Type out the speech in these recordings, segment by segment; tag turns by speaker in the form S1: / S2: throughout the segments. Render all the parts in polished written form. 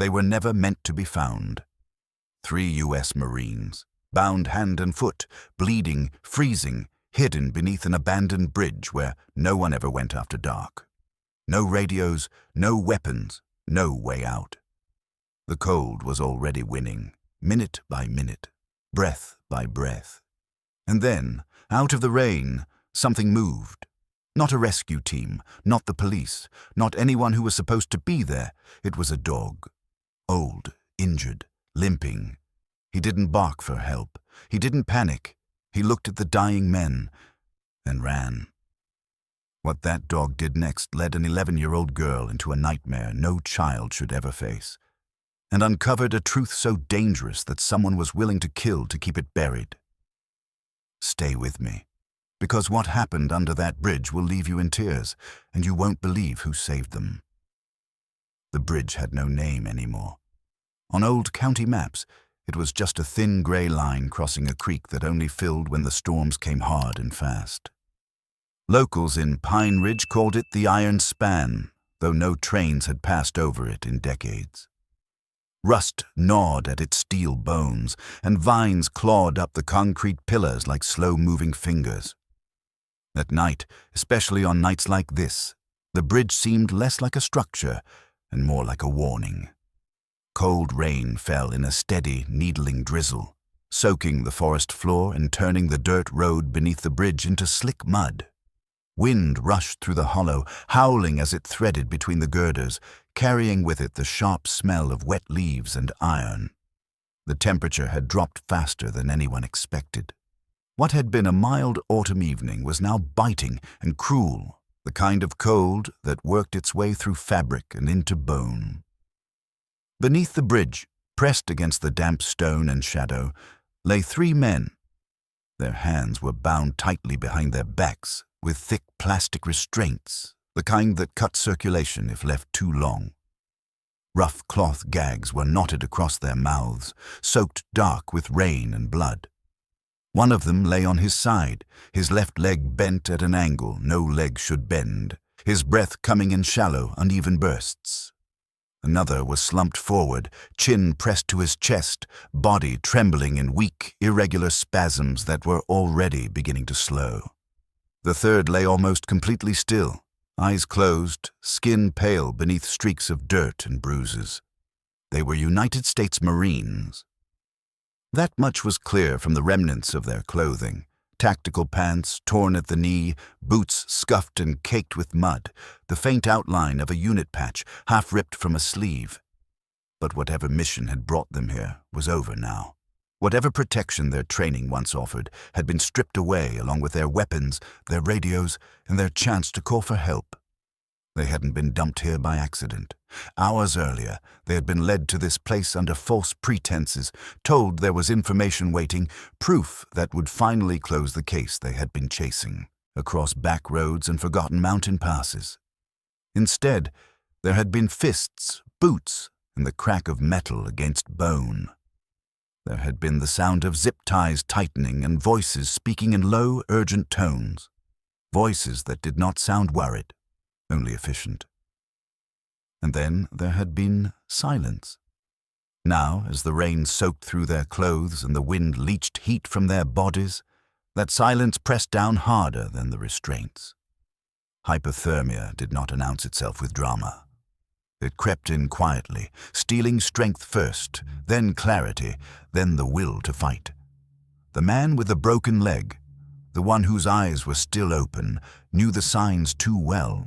S1: They were never meant to be found. 3 U.S. Marines, bound hand and foot, bleeding, freezing, hidden beneath an abandoned bridge where no one ever went after dark. No radios, no weapons, no way out. The cold was already winning, minute by minute, breath by breath. And then, out of the rain, something moved. Not a rescue team, not the police, not anyone who was supposed to be there. It was a dog. Old, injured, limping. He didn't bark for help. He didn't panic. He looked at the dying men and ran. What that dog did next led an 11-year-old girl into a nightmare no child should ever face, and uncovered a truth so dangerous that someone was willing to kill to keep it buried. Stay with me, because what happened under that bridge will leave you in tears, and you won't believe who saved them. The bridge had no name anymore. On old county maps, it was just a thin grey line crossing a creek that only filled when the storms came hard and fast. Locals in Pine Ridge called it the Iron Span, though no trains had passed over it in decades. Rust gnawed at its steel bones, and vines clawed up the concrete pillars like slow-moving fingers. At night, especially on nights like this, the bridge seemed less like a structure and more like a warning. Cold rain fell in a steady, needling drizzle, soaking the forest floor and turning the dirt road beneath the bridge into slick mud. Wind rushed through the hollow, howling as it threaded between the girders, carrying with it the sharp smell of wet leaves and iron. The temperature had dropped faster than anyone expected. What had been a mild autumn evening was now biting and cruel, the kind of cold that worked its way through fabric and into bone. Beneath the bridge, pressed against the damp stone and shadow, lay 3 men. Their hands were bound tightly behind their backs with thick plastic restraints, the kind that cut circulation if left too long. Rough cloth gags were knotted across their mouths, soaked dark with rain and blood. One of them lay on his side, his left leg bent at an angle no leg should bend, his breath coming in shallow, uneven bursts. Another was slumped forward, chin pressed to his chest, body trembling in weak, irregular spasms that were already beginning to slow. The third lay almost completely still, eyes closed, skin pale beneath streaks of dirt and bruises. They were United States Marines. That much was clear from the remnants of their clothing. Tactical pants torn at the knee, boots scuffed and caked with mud, the faint outline of a unit patch half ripped from a sleeve. But whatever mission had brought them here was over now. Whatever protection their training once offered had been stripped away along with their weapons, their radios, and their chance to call for help. They hadn't been dumped here by accident. Hours earlier, they had been led to this place under false pretenses, told there was information waiting, proof that would finally close the case they had been chasing, across back roads and forgotten mountain passes. Instead, there had been fists, boots, and the crack of metal against bone. There had been the sound of zip ties tightening and voices speaking in low, urgent tones. Voices that did not sound worried, only efficient. And then there had been silence. Now, as the rain soaked through their clothes and the wind leached heat from their bodies, that silence pressed down harder than the restraints. Hypothermia did not announce itself with drama. It crept in quietly, stealing strength first, then clarity, then the will to fight. The man with the broken leg, the one whose eyes were still open, knew the signs too well.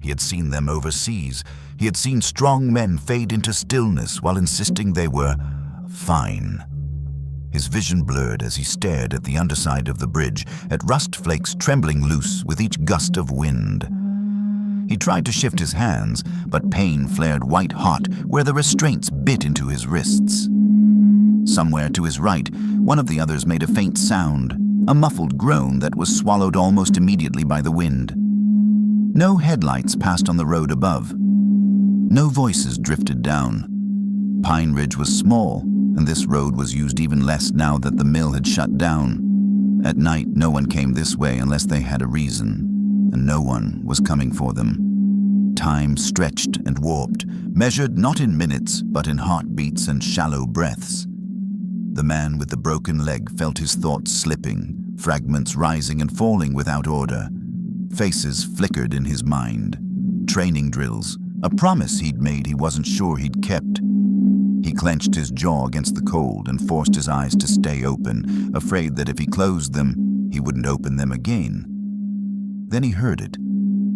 S1: He had seen them overseas. He had seen strong men fade into stillness while insisting they were fine. His vision blurred as he stared at the underside of the bridge, at rust flakes trembling loose with each gust of wind. He tried to shift his hands, but pain flared white-hot where the restraints bit into his wrists. Somewhere to his right, one of the others made a faint sound, a muffled groan that was swallowed almost immediately by the wind. No headlights passed on the road above. No voices drifted down. Pine Ridge was small, and this road was used even less now that the mill had shut down. At night, no one came this way unless they had a reason, and no one was coming for them. time stretched and warped, measured not in minutes but in heartbeats and shallow breaths. The man with the broken leg felt his thoughts slipping, fragments rising and falling without order. Faces flickered in his mind. Training drills, a promise he'd made he wasn't sure he'd kept. He clenched his jaw against the cold and forced his eyes to stay open, afraid that if he closed them, he wouldn't open them again. Then he heard it.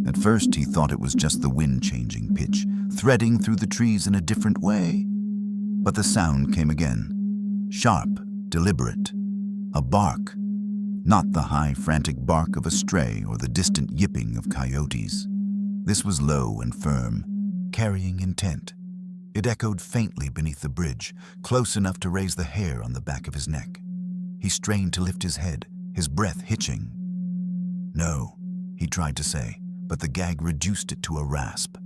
S1: At first he thought it was just the wind changing pitch, threading through the trees in a different way. But the sound came again, sharp, deliberate, a bark, not the high, frantic bark of a stray or the distant yipping of coyotes. This was low and firm, carrying intent. It echoed faintly beneath the bridge, close enough to raise the hair on the back of his neck. He strained to lift his head, his breath hitching. "No," he tried to say, but the gag reduced it to a rasp.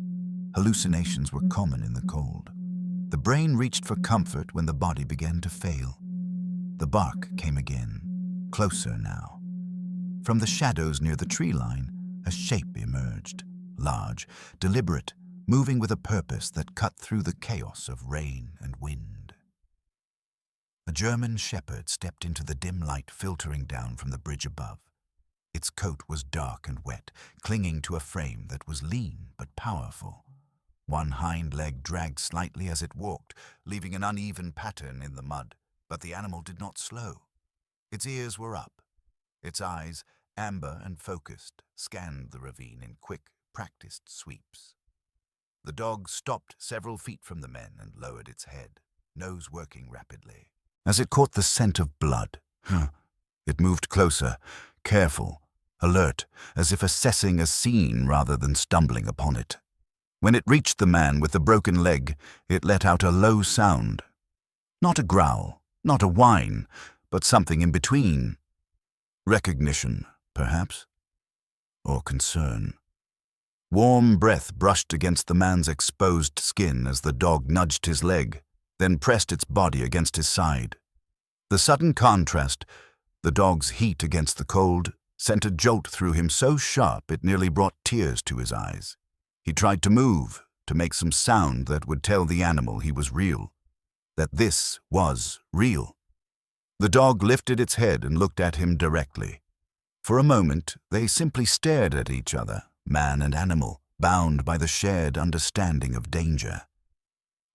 S1: Hallucinations were common in the cold. The brain reached for comfort when the body began to fail. The bark came again, closer now. From the shadows near the tree line, a shape emerged, large, deliberate, moving with a purpose that cut through the chaos of rain and wind. A German shepherd stepped into the dim light filtering down from the bridge above. Its coat was dark and wet, clinging to a frame that was lean but powerful. One hind leg dragged slightly as it walked, leaving an uneven pattern in the mud, but the animal did not slow. Its ears were up. Its eyes, amber and focused, scanned the ravine in quick, practiced sweeps. The dog stopped several feet from the men and lowered its head, nose working rapidly. As it caught the scent of blood, it moved closer, careful, alert, as if assessing a scene rather than stumbling upon it. When it reached the man with the broken leg, it let out a low sound. Not a growl, not a whine, but something in between. Recognition, perhaps, or concern. Warm breath brushed against the man's exposed skin as the dog nudged his leg, then pressed its body against his side. The sudden contrast, the dog's heat against the cold, sent a jolt through him so sharp it nearly brought tears to his eyes. He tried to move, to make some sound that would tell the animal he was real, that this was real. The dog lifted its head and looked at him directly. For a moment, they simply stared at each other, man and animal, bound by the shared understanding of danger.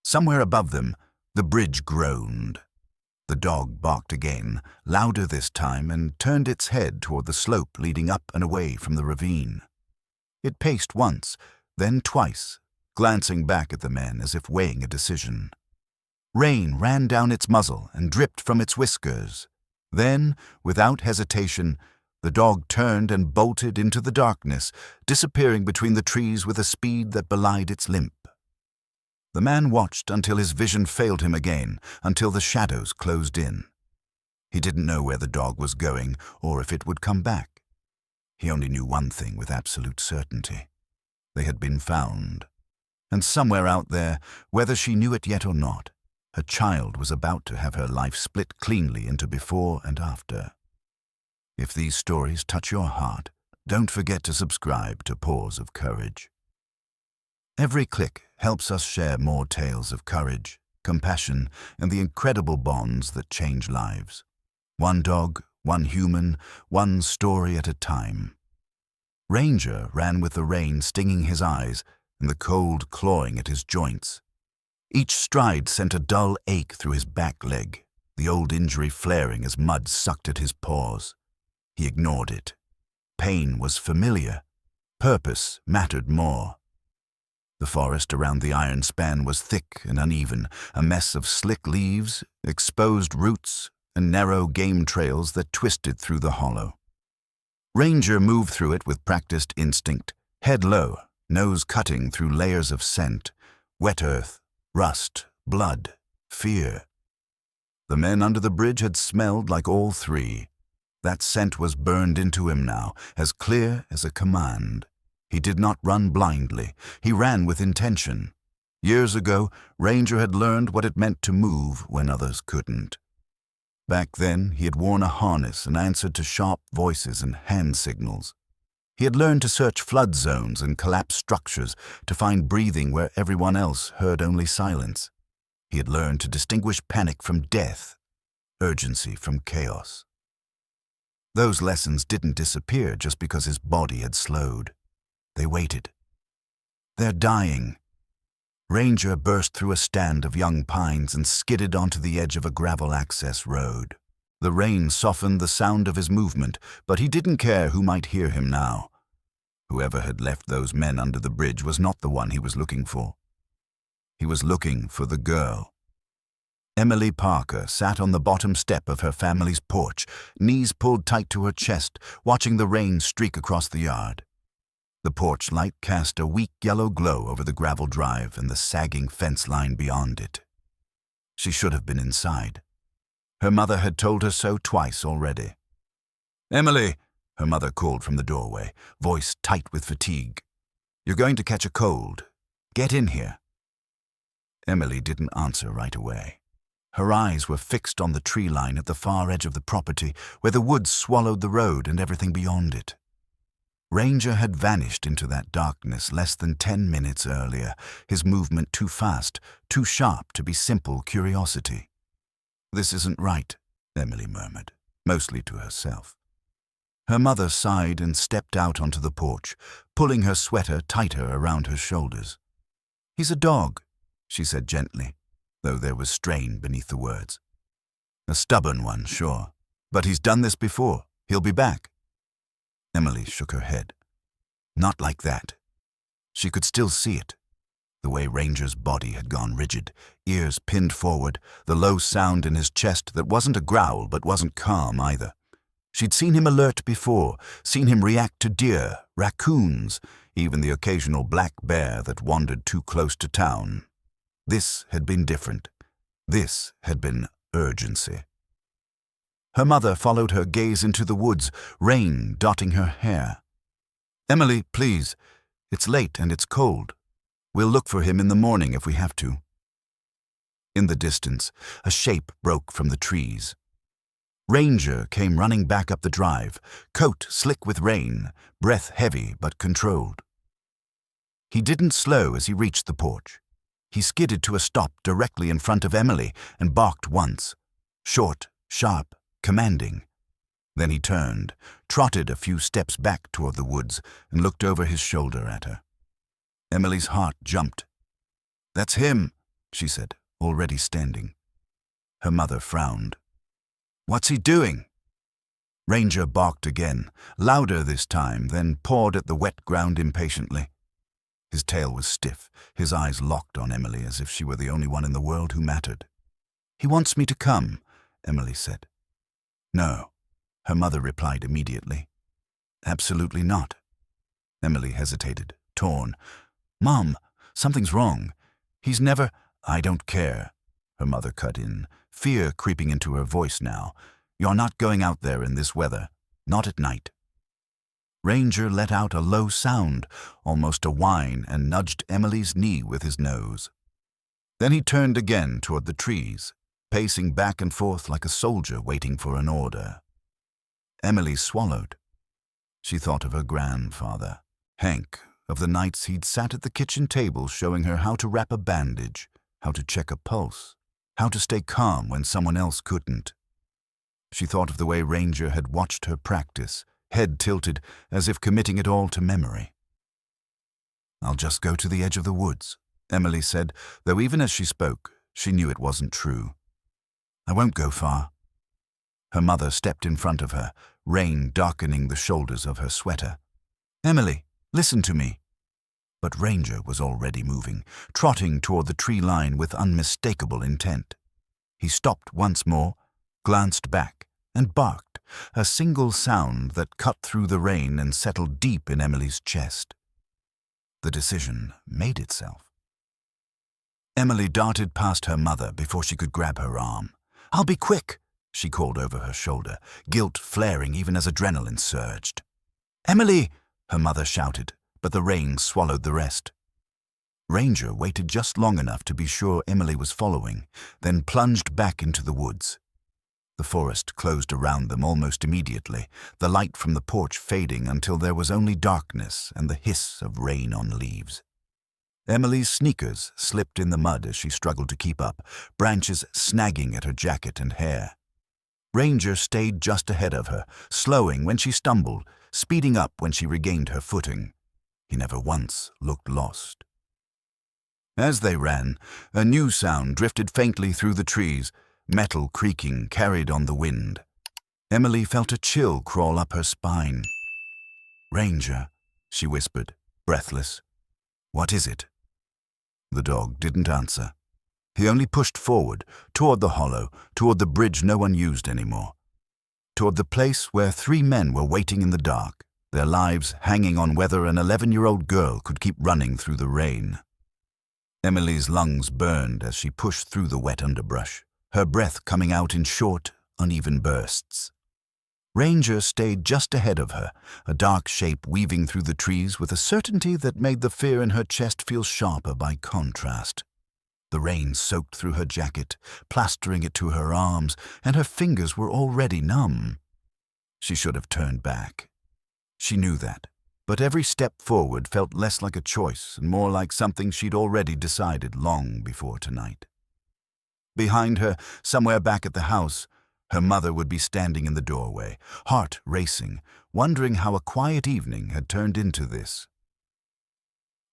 S1: Somewhere above them, the bridge groaned. The dog barked again, louder this time, and turned its head toward the slope leading up and away from the ravine. It paced once, then twice, glancing back at the men as if weighing a decision. Rain ran down its muzzle and dripped from its whiskers. Then, without hesitation, the dog turned and bolted into the darkness, disappearing between the trees with a speed that belied its limp. The man watched until his vision failed him again, until the shadows closed in. He didn't know where the dog was going or if it would come back. He only knew one thing with absolute certainty. They had been found. And somewhere out there, whether she knew it yet or not, her child was about to have her life split cleanly into before and after. If these stories touch your heart, don't forget to subscribe to Paws of Courage. Every click helps us share more tales of courage, compassion, and the incredible bonds that change lives. One dog, one human, one story at a time. Ranger ran with the rain stinging his eyes and the cold clawing at his joints. Each stride sent a dull ache through his back leg, the old injury flaring as mud sucked at his paws. He ignored it. Pain was familiar. Purpose mattered more. The forest around the iron span was thick and uneven, a mess of slick leaves, exposed roots, and narrow game trails that twisted through the hollow. Ranger moved through it with practiced instinct, head low, nose cutting through layers of scent, wet earth, rust, blood, fear. The men under the bridge had smelled like all three. That scent was burned into him now, as clear as a command. He did not run blindly. He ran with intention. Years ago, Ranger had learned what it meant to move when others couldn't. Back then, he had worn a harness and answered to sharp voices and hand signals. He had learned to search flood zones and collapsed structures to find breathing where everyone else heard only silence. He had learned to distinguish panic from death, urgency from chaos. Those lessons didn't disappear just because his body had slowed. They waited. "They're dying." Ranger burst through a stand of young pines and skidded onto the edge of a gravel access road. The rain softened the sound of his movement, but he didn't care who might hear him now. Whoever had left those men under the bridge was not the one he was looking for. He was looking for the girl. Emily Parker sat on the bottom step of her family's porch, knees pulled tight to her chest, watching the rain streak across the yard. The porch light cast a weak yellow glow over the gravel drive and the sagging fence line beyond it. She should have been inside. Her mother had told her so twice already. "Emily," her mother called from the doorway, voice tight with fatigue. "You're going to catch a cold. Get in here." Emily didn't answer right away. Her eyes were fixed on the tree line at the far edge of the property, where the woods swallowed the road and everything beyond it. Ranger had vanished into that darkness less than 10 minutes earlier, his movement too fast, too sharp to be simple curiosity. "This isn't right," Emily murmured, mostly to herself. Her mother sighed and stepped out onto the porch, pulling her sweater tighter around her shoulders. "He's a dog," she said gently, though there was strain beneath the words. "A stubborn one, sure. But he's done this before. He'll be back." Emily shook her head. Not like that. She could still see it. The way Ranger's body had gone rigid, ears pinned forward, the low sound in his chest that wasn't a growl but wasn't calm either. She'd seen him alert before, seen him react to deer, raccoons, even the occasional black bear that wandered too close to town. This had been different. This had been urgency. Her mother followed her gaze into the woods, rain dotting her hair. "Emily, please. It's late and it's cold. We'll look for him in the morning if we have to." In the distance, a shape broke from the trees. Ranger came running back up the drive, coat slick with rain, breath heavy but controlled. He didn't slow as he reached the porch. He skidded to a stop directly in front of Emily and barked once. Short, sharp, commanding. Then he turned, trotted a few steps back toward the woods, and looked over his shoulder at her. Emily's heart jumped. "That's him," she said, already standing. Her mother frowned. "What's he doing?" Ranger barked again, louder this time, then pawed at the wet ground impatiently. His tail was stiff, his eyes locked on Emily as if she were the only one in the world who mattered. "He wants me to come," Emily said. "No," her mother replied immediately. "Absolutely not." Emily hesitated, torn. "Mom, something's wrong. He's never—" "I don't care," her mother cut in, fear creeping into her voice now. "You're not going out there in this weather. Not at night." Ranger let out a low sound, almost a whine, and nudged Emily's knee with his nose. Then he turned again toward the trees, pacing back and forth like a soldier waiting for an order. Emily swallowed. She thought of her grandfather, Hank, of the nights he'd sat at the kitchen table showing her how to wrap a bandage, how to check a pulse, how to stay calm when someone else couldn't. She thought of the way Ranger had watched her practice, head tilted as if committing it all to memory. "I'll just go to the edge of the woods," Emily said, though even as she spoke, she knew it wasn't true. "I won't go far." Her mother stepped in front of her, rain darkening the shoulders of her sweater. "Emily, listen to me." But Ranger was already moving, trotting toward the tree line with unmistakable intent. He stopped once more, glanced back, and barked, a single sound that cut through the rain and settled deep in Emily's chest. The decision made itself. Emily darted past her mother before she could grab her arm. "I'll be quick," she called over her shoulder, guilt flaring even as adrenaline surged. "Emily!" her mother shouted, but the rain swallowed the rest. Ranger waited just long enough to be sure Emily was following, then plunged back into the woods. The forest closed around them almost immediately, the light from the porch fading until there was only darkness and the hiss of rain on leaves. Emily's sneakers slipped in the mud as she struggled to keep up, branches snagging at her jacket and hair. Ranger stayed just ahead of her, slowing when she stumbled, speeding up when she regained her footing. He never once looked lost. As they ran, a new sound drifted faintly through the trees, metal creaking carried on the wind. Emily felt a chill crawl up her spine. "Ranger," she whispered, breathless. "What is it?" The dog didn't answer. He only pushed forward, toward the hollow, toward the bridge no one used anymore. Toward the place where 3 men were waiting in the dark, their lives hanging on whether an 11-year-old girl could keep running through the rain. Emily's lungs burned as she pushed through the wet underbrush, her breath coming out in short, uneven bursts. Ranger stayed just ahead of her, a dark shape weaving through the trees with a certainty that made the fear in her chest feel sharper by contrast. The rain soaked through her jacket, plastering it to her arms, and her fingers were already numb. She should have turned back. She knew that, but every step forward felt less like a choice and more like something she'd already decided long before tonight. Behind her, somewhere back at the house, her mother would be standing in the doorway, heart racing, wondering how a quiet evening had turned into this.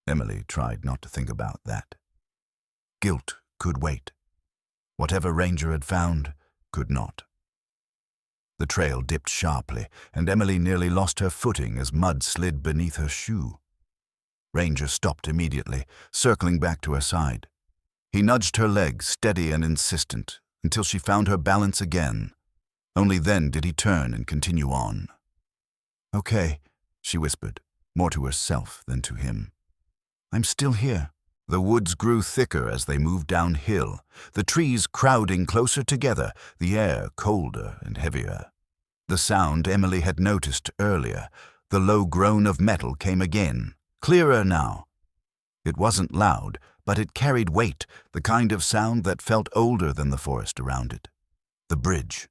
S1: Emily tried not to think about that. Guilt could wait. Whatever Ranger had found could not. The trail dipped sharply, and Emily nearly lost her footing as mud slid beneath her shoe. Ranger stopped immediately, circling back to her side. He nudged her leg, steady and insistent, until she found her balance again. Only then did he turn and continue on. "Okay," she whispered, more to herself than to him. "I'm still here." The woods grew thicker as they moved downhill, the trees crowding closer together, the air colder and heavier. The sound Emily had noticed earlier, the low groan of metal, came again, clearer now. It wasn't loud, but it carried weight, the kind of sound that felt older than the forest around it. The bridge.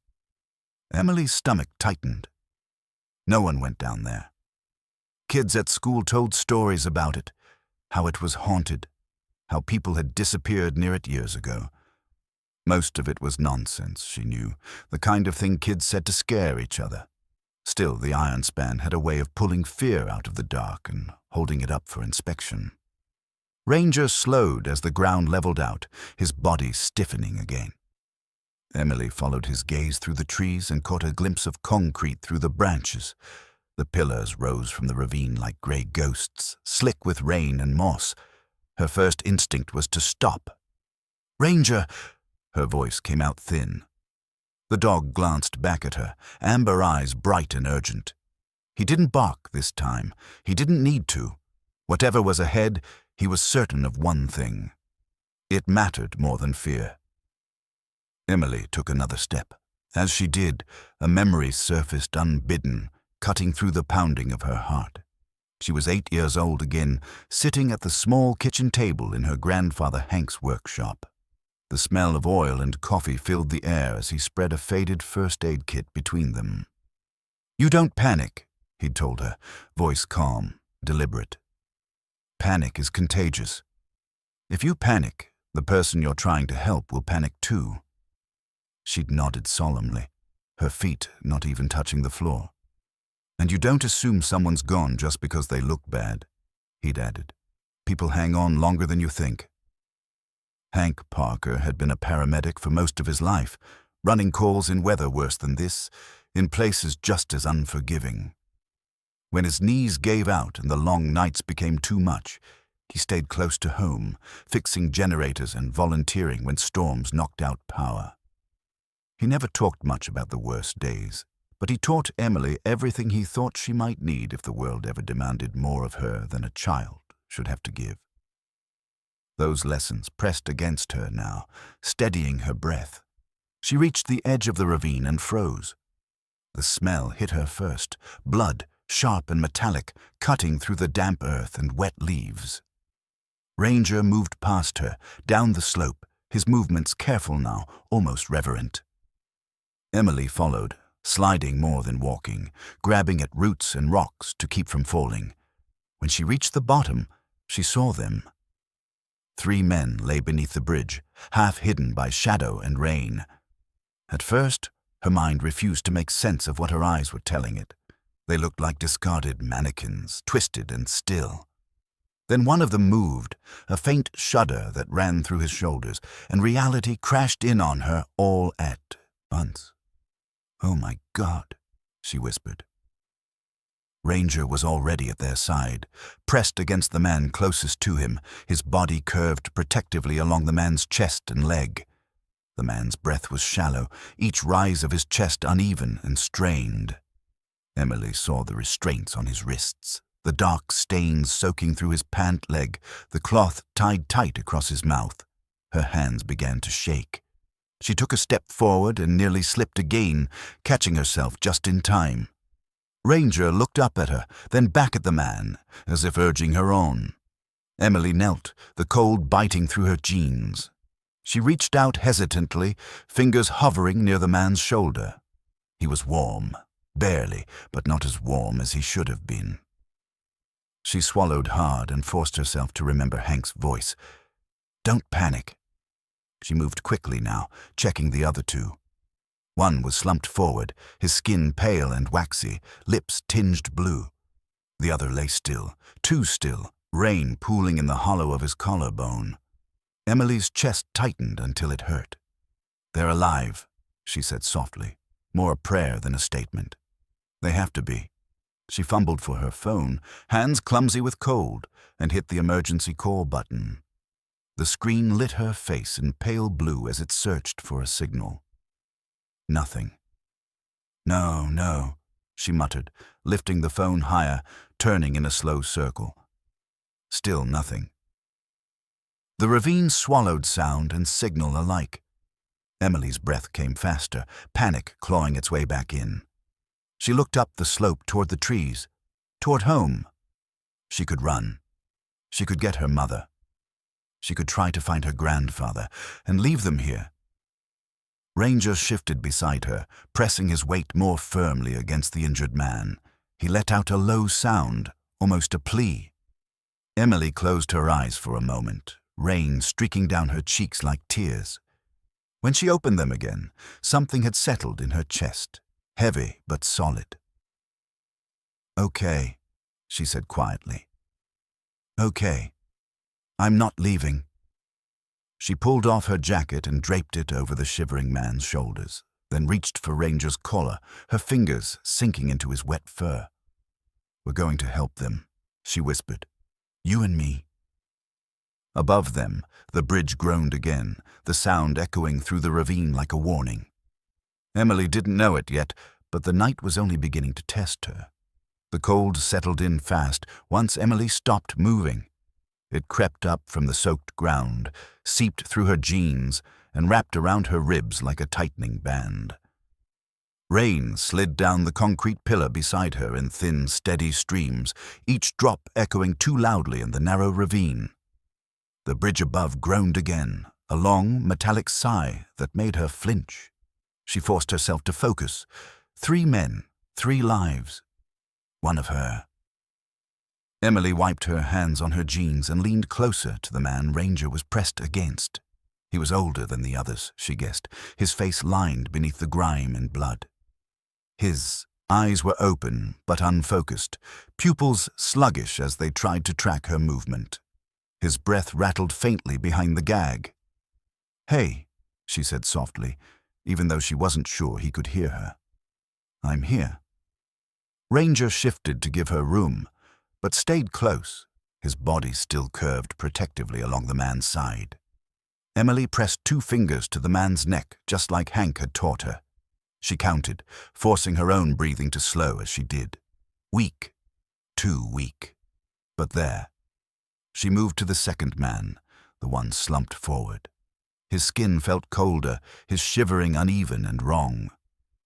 S1: Emily's stomach tightened. No one went down there. Kids at school told stories about it, how it was haunted, how people had disappeared near it years ago. Most of it was nonsense, she knew, the kind of thing kids said to scare each other. Still, the iron span had a way of pulling fear out of the dark and holding it up for inspection. Ranger slowed as the ground leveled out, his body stiffening again. Emily followed his gaze through the trees and caught a glimpse of concrete through the branches. The pillars rose from the ravine like gray ghosts, slick with rain and moss. Her first instinct was to stop. "Ranger!" Her voice came out thin. The dog glanced back at her, amber eyes bright and urgent. He didn't bark this time. He didn't need to. Whatever was ahead, he was certain of one thing. It mattered more than fear. Emily took another step. As she did, a memory surfaced unbidden, cutting through the pounding of her heart. She was 8 years old again, sitting at the small kitchen table in her grandfather Hank's workshop. The smell of oil and coffee filled the air as he spread a faded first aid kit between them. "You don't panic," he'd told her, voice calm, deliberate. "Panic is contagious. If you panic, the person you're trying to help will panic too." She'd nodded solemnly, her feet not even touching the floor. "And you don't assume someone's gone just because they look bad," he'd added. "People hang on longer than you think." Hank Parker had been a paramedic for most of his life, running calls in weather worse than this, in places just as unforgiving. When his knees gave out and the long nights became too much, he stayed close to home, fixing generators and volunteering when storms knocked out power. He never talked much about the worst days, but he taught Emily everything he thought she might need if the world ever demanded more of her than a child should have to give. Those lessons pressed against her now, steadying her breath. She reached the edge of the ravine and froze. The smell hit her first, blood, sharp and metallic, cutting through the damp earth and wet leaves. Ranger moved past her, down the slope, his movements careful now, almost reverent. Emily followed, sliding more than walking, grabbing at roots and rocks to keep from falling. When she reached the bottom, she saw them. 3 men lay beneath the bridge, half hidden by shadow and rain. At first, her mind refused to make sense of what her eyes were telling it. They looked like discarded mannequins, twisted and still. Then one of them moved, a faint shudder that ran through his shoulders, and reality crashed in on her all at once. "Oh my God," she whispered. Ranger was already at their side, pressed against the man closest to him, his body curved protectively along the man's chest and leg. The man's breath was shallow, each rise of his chest uneven and strained. Emily saw the restraints on his wrists, the dark stains soaking through his pant leg, the cloth tied tight across his mouth. Her hands began to shake. She took a step forward and nearly slipped again, catching herself just in time. Ranger looked up at her, then back at the man, as if urging her on. Emily knelt, the cold biting through her jeans. She reached out hesitantly, fingers hovering near the man's shoulder. He was warm, barely, but not as warm as he should have been. She swallowed hard and forced herself to remember Hank's voice. "Don't panic." She moved quickly now, checking the other 2. One was slumped forward, his skin pale and waxy, lips tinged blue. The other lay still, too still, rain pooling in the hollow of his collarbone. Emily's chest tightened until it hurt. "They're alive," she said softly, more a prayer than a statement. "They have to be." She fumbled for her phone, hands clumsy with cold, and hit the emergency call button. The screen lit her face in pale blue as it searched for a signal. Nothing. No, she muttered, lifting the phone higher, turning in a slow circle. Still nothing. The ravine swallowed sound and signal alike. Emily's breath came faster, panic clawing its way back in. She looked up the slope toward the trees, toward home. She could run. She could get her mother. She could try to find her grandfather and leave them here. Ranger shifted beside her, pressing his weight more firmly against the injured man. He let out a low sound, almost a plea. Emily closed her eyes for a moment, rain streaking down her cheeks like tears. When she opened them again, something had settled in her chest, heavy but solid. "Okay," she said quietly. "Okay. I'm not leaving." She pulled off her jacket and draped it over the shivering man's shoulders, then reached for Ranger's collar, her fingers sinking into his wet fur. "We're going to help them," she whispered. "You and me." Above them, the bridge groaned again, the sound echoing through the ravine like a warning. Emily didn't know it yet, but the night was only beginning to test her. The cold settled in fast once Emily stopped moving. It crept up from the soaked ground, seeped through her jeans, and wrapped around her ribs like a tightening band. Rain slid down the concrete pillar beside her in thin, steady streams, each drop echoing too loudly in the narrow ravine. The bridge above groaned again, a long, metallic sigh that made her flinch. She forced herself to focus. 3 men, 3 lives. One of her. Emily wiped her hands on her jeans and leaned closer to the man Ranger was pressed against. He was older than the others, she guessed, his face lined beneath the grime and blood. His eyes were open but unfocused, pupils sluggish as they tried to track her movement. His breath rattled faintly behind the gag. "Hey," she said softly, even though she wasn't sure he could hear her. "I'm here." Ranger shifted to give her room, but stayed close, his body still curved protectively along the man's side. Emily pressed 2 fingers to the man's neck, just like Hank had taught her. She counted, forcing her own breathing to slow as she did. Weak. Too weak. But there. She moved to the second man, the one slumped forward. His skin felt colder, his shivering uneven and wrong.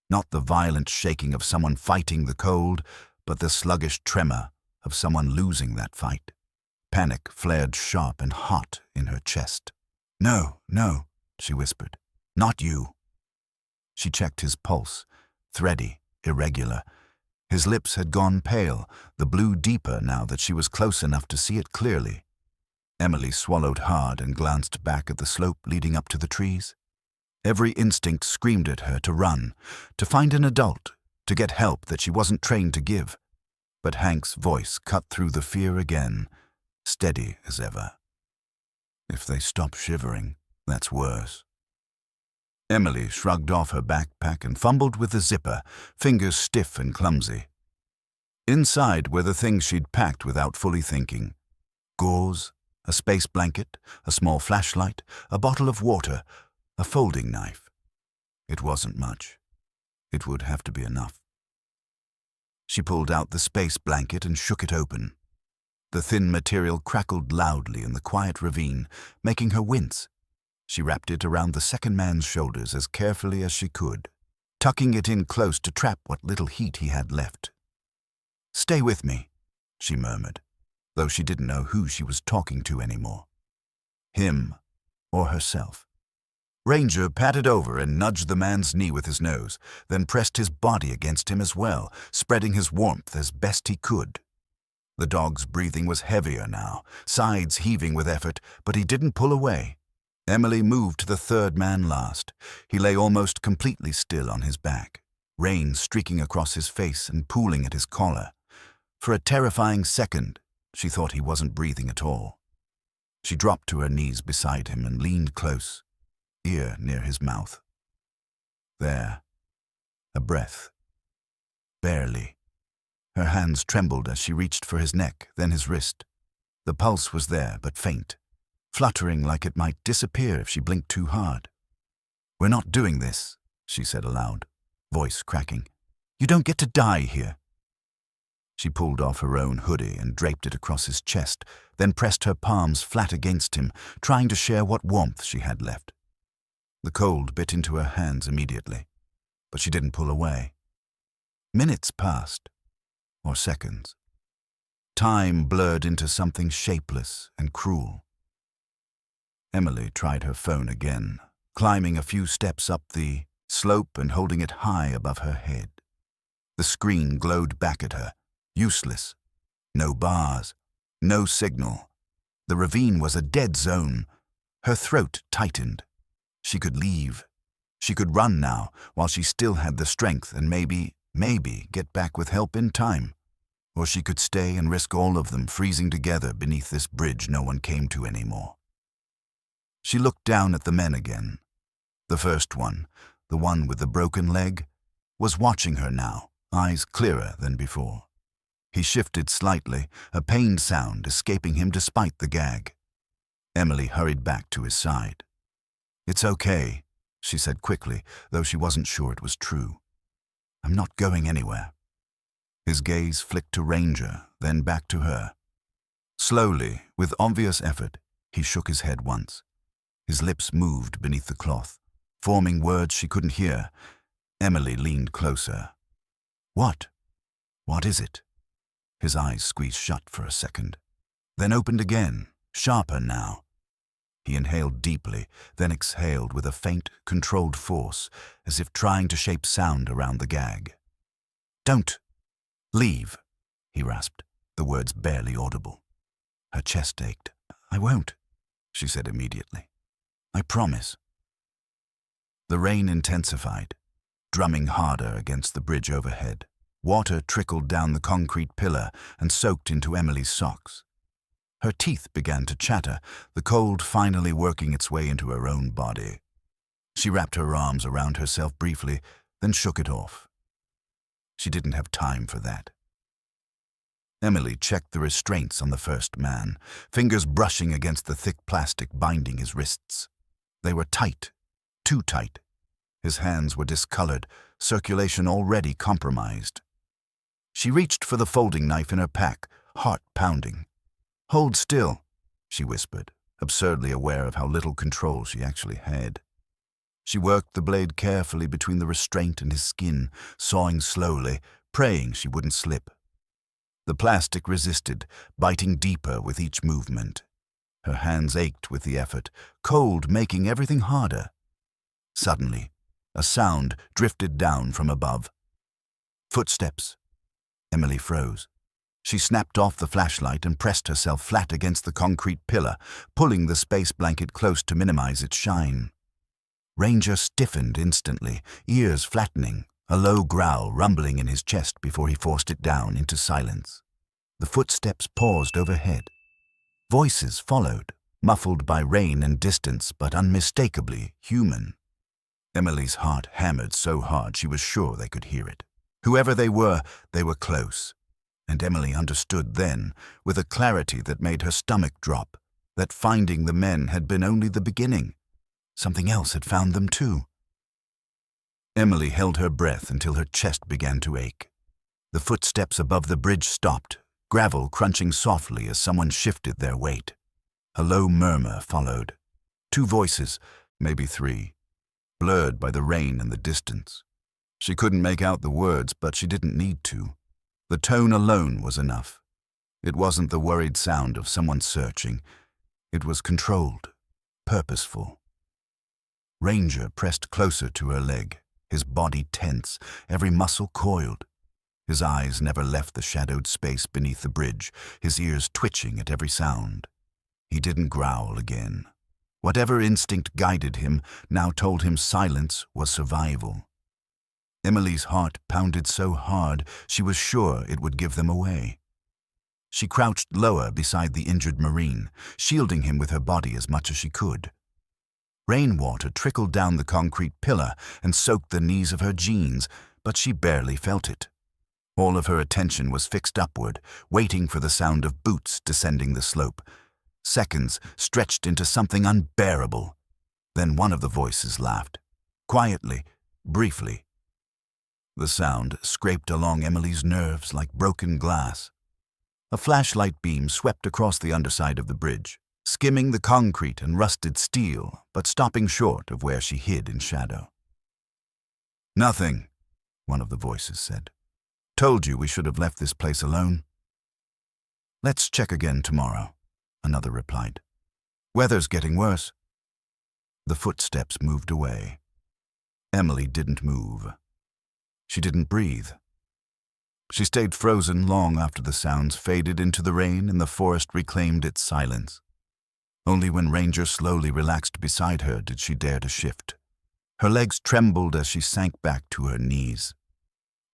S1: Not the violent shaking of someone fighting the cold, but the sluggish tremor of someone losing that fight. Panic flared sharp and hot in her chest. No, she whispered. "Not you." She checked his pulse, thready, irregular. His lips had gone pale, the blue deeper now that she was close enough to see it clearly. Emily swallowed hard and glanced back at the slope leading up to the trees. Every instinct screamed at her to run, to find an adult, to get help that she wasn't trained to give. But Hank's voice cut through the fear again, steady as ever. If they stop shivering, that's worse. Emily shrugged off her backpack and fumbled with the zipper, fingers stiff and clumsy. Inside were the things she'd packed without fully thinking. Gauze, a space blanket, a small flashlight, a bottle of water, a folding knife. It wasn't much. It would have to be enough. She pulled out the space blanket and shook it open. The thin material crackled loudly in the quiet ravine, making her wince. She wrapped it around the second man's shoulders as carefully as she could, tucking it in close to trap what little heat he had left. "Stay with me," she murmured, though she didn't know who she was talking to anymore. Him or herself. Ranger patted over and nudged the man's knee with his nose, then pressed his body against him as well, spreading his warmth as best he could. The dog's breathing was heavier now, sides heaving with effort, but he didn't pull away. Emily moved to the third man last. He lay almost completely still on his back, rain streaking across his face and pooling at his collar. For a terrifying second, she thought he wasn't breathing at all. She dropped to her knees beside him and leaned close, ear near his mouth. There. A breath. Barely. Her hands trembled as she reached for his neck, then his wrist. The pulse was there, but faint, fluttering like it might disappear if she blinked too hard. "We're not doing this," she said aloud, voice cracking. "You don't get to die here." She pulled off her own hoodie and draped it across his chest, then pressed her palms flat against him, trying to share what warmth she had left. The cold bit into her hands immediately, but she didn't pull away. Minutes passed, or seconds. Time blurred into something shapeless and cruel. Emily tried her phone again, climbing a few steps up the slope and holding it high above her head. The screen glowed back at her, useless. No bars, no signal. The ravine was a dead zone. Her throat tightened. She could leave. She could run now, while she still had the strength and maybe get back with help in time. Or she could stay and risk all of them freezing together beneath this bridge no one came to anymore. She looked down at the men again. The first one, the one with the broken leg, was watching her now, eyes clearer than before. He shifted slightly, a pained sound escaping him despite the gag. Emily hurried back to his side. "It's okay," she said quickly, though she wasn't sure it was true. "I'm not going anywhere." His gaze flicked to Ranger, then back to her. Slowly, with obvious effort, he shook his head once. His lips moved beneath the cloth, forming words she couldn't hear. Emily leaned closer. "What? What is it?" His eyes squeezed shut for a second, then opened again, sharper now. He inhaled deeply, then exhaled with a faint, controlled force, as if trying to shape sound around the gag. "Don't. Leave," he rasped, the words barely audible. Her chest ached. "I won't," she said immediately. "I promise." The rain intensified, drumming harder against the bridge overhead. Water trickled down the concrete pillar and soaked into Emily's socks. Her teeth began to chatter, the cold finally working its way into her own body. She wrapped her arms around herself briefly, then shook it off. She didn't have time for that. Emily checked the restraints on the first man, fingers brushing against the thick plastic binding his wrists. They were tight, too tight. His hands were discolored, circulation already compromised. She reached for the folding knife in her pack, heart pounding. "Hold still," she whispered, absurdly aware of how little control she actually had. She worked the blade carefully between the restraint and his skin, sawing slowly, praying she wouldn't slip. The plastic resisted, biting deeper with each movement. Her hands ached with the effort, cold making everything harder. Suddenly, A sound drifted down from above. Footsteps. Emily froze. She snapped off the flashlight and pressed herself flat against the concrete pillar, pulling the space blanket close to minimize its shine. Ranger stiffened instantly, ears flattening, a low growl rumbling in his chest before he forced it down into silence. The footsteps paused overhead. Voices followed, muffled by rain and distance, but unmistakably human. Emily's heart hammered so hard she was sure they could hear it. Whoever they were close. And Emily understood then, with a clarity that made her stomach drop, that finding the men had been only the beginning. Something else had found them too. Emily held her breath until her chest began to ache. The footsteps above the bridge stopped, gravel crunching softly as someone shifted their weight. A low murmur followed. 2 voices, maybe 3, blurred by the rain and the distance. She couldn't make out the words, but she didn't need to. The tone alone was enough. It wasn't the worried sound of someone searching. It was controlled, purposeful. Ranger pressed closer to her leg, his body tense, every muscle coiled. His eyes never left the shadowed space beneath the bridge, his ears twitching at every sound. He didn't growl again. Whatever instinct guided him now told him silence was survival. Emily's heart pounded so hard she was sure it would give them away. She crouched lower beside the injured Marine, shielding him with her body as much as she could. Rainwater trickled down the concrete pillar and soaked the knees of her jeans, but she barely felt it. All of her attention was fixed upward, waiting for the sound of boots descending the slope. Seconds stretched into something unbearable. Then one of the voices laughed, quietly, briefly. The sound scraped along Emily's nerves like broken glass. A flashlight beam swept across the underside of the bridge, skimming the concrete and rusted steel, but stopping short of where she hid in shadow. "Nothing," one of the voices said. "Told you we should have left this place alone." "Let's check again tomorrow," another replied. "Weather's getting worse." The footsteps moved away. Emily didn't move. She didn't breathe. She stayed frozen long after the sounds faded into the rain and the forest reclaimed its silence. Only when Ranger slowly relaxed beside her did she dare to shift. Her legs trembled as she sank back to her knees.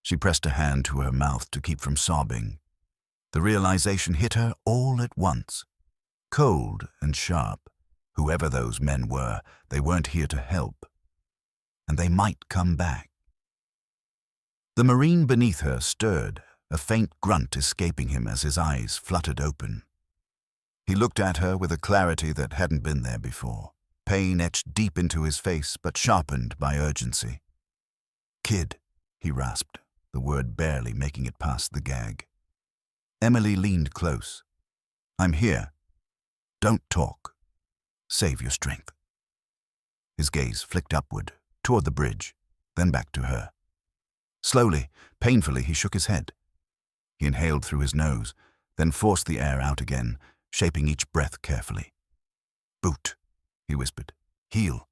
S1: She pressed a hand to her mouth to keep from sobbing. The realization hit her all at once. Cold and sharp. Whoever those men were, they weren't here to help. And they might come back. The Marine beneath her stirred, a faint grunt escaping him as his eyes fluttered open. He looked at her with a clarity that hadn't been there before, pain etched deep into his face but sharpened by urgency. "Kid," he rasped, the word barely making it past the gag. Emily leaned close. "I'm here. Don't talk. Save your strength." His gaze flicked upward, toward the bridge, then back to her. Slowly, painfully, he shook his head. He inhaled through his nose, then forced the air out again, shaping each breath carefully. "Boot," he whispered. "Heel."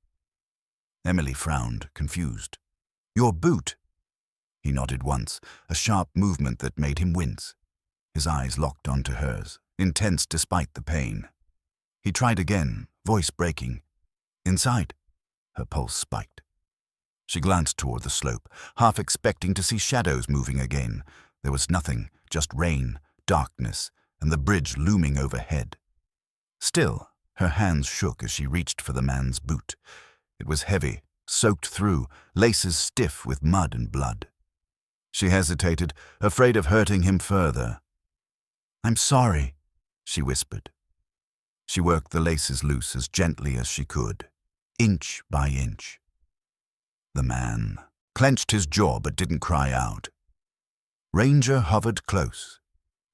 S1: Emily frowned, confused. "Your boot?" He nodded once, a sharp movement that made him wince. His eyes locked onto hers, intense despite the pain. He tried again, voice breaking. "Inside." Her pulse spiked. She glanced toward the slope, half expecting to see shadows moving again. There was nothing, just rain, darkness, and the bridge looming overhead. Still, her hands shook as she reached for the man's boot. It was heavy, soaked through, laces stiff with mud and blood. She hesitated, afraid of hurting him further. "I'm sorry," she whispered. She worked the laces loose as gently as she could, inch by inch. The man clenched his jaw but didn't cry out. Ranger hovered close,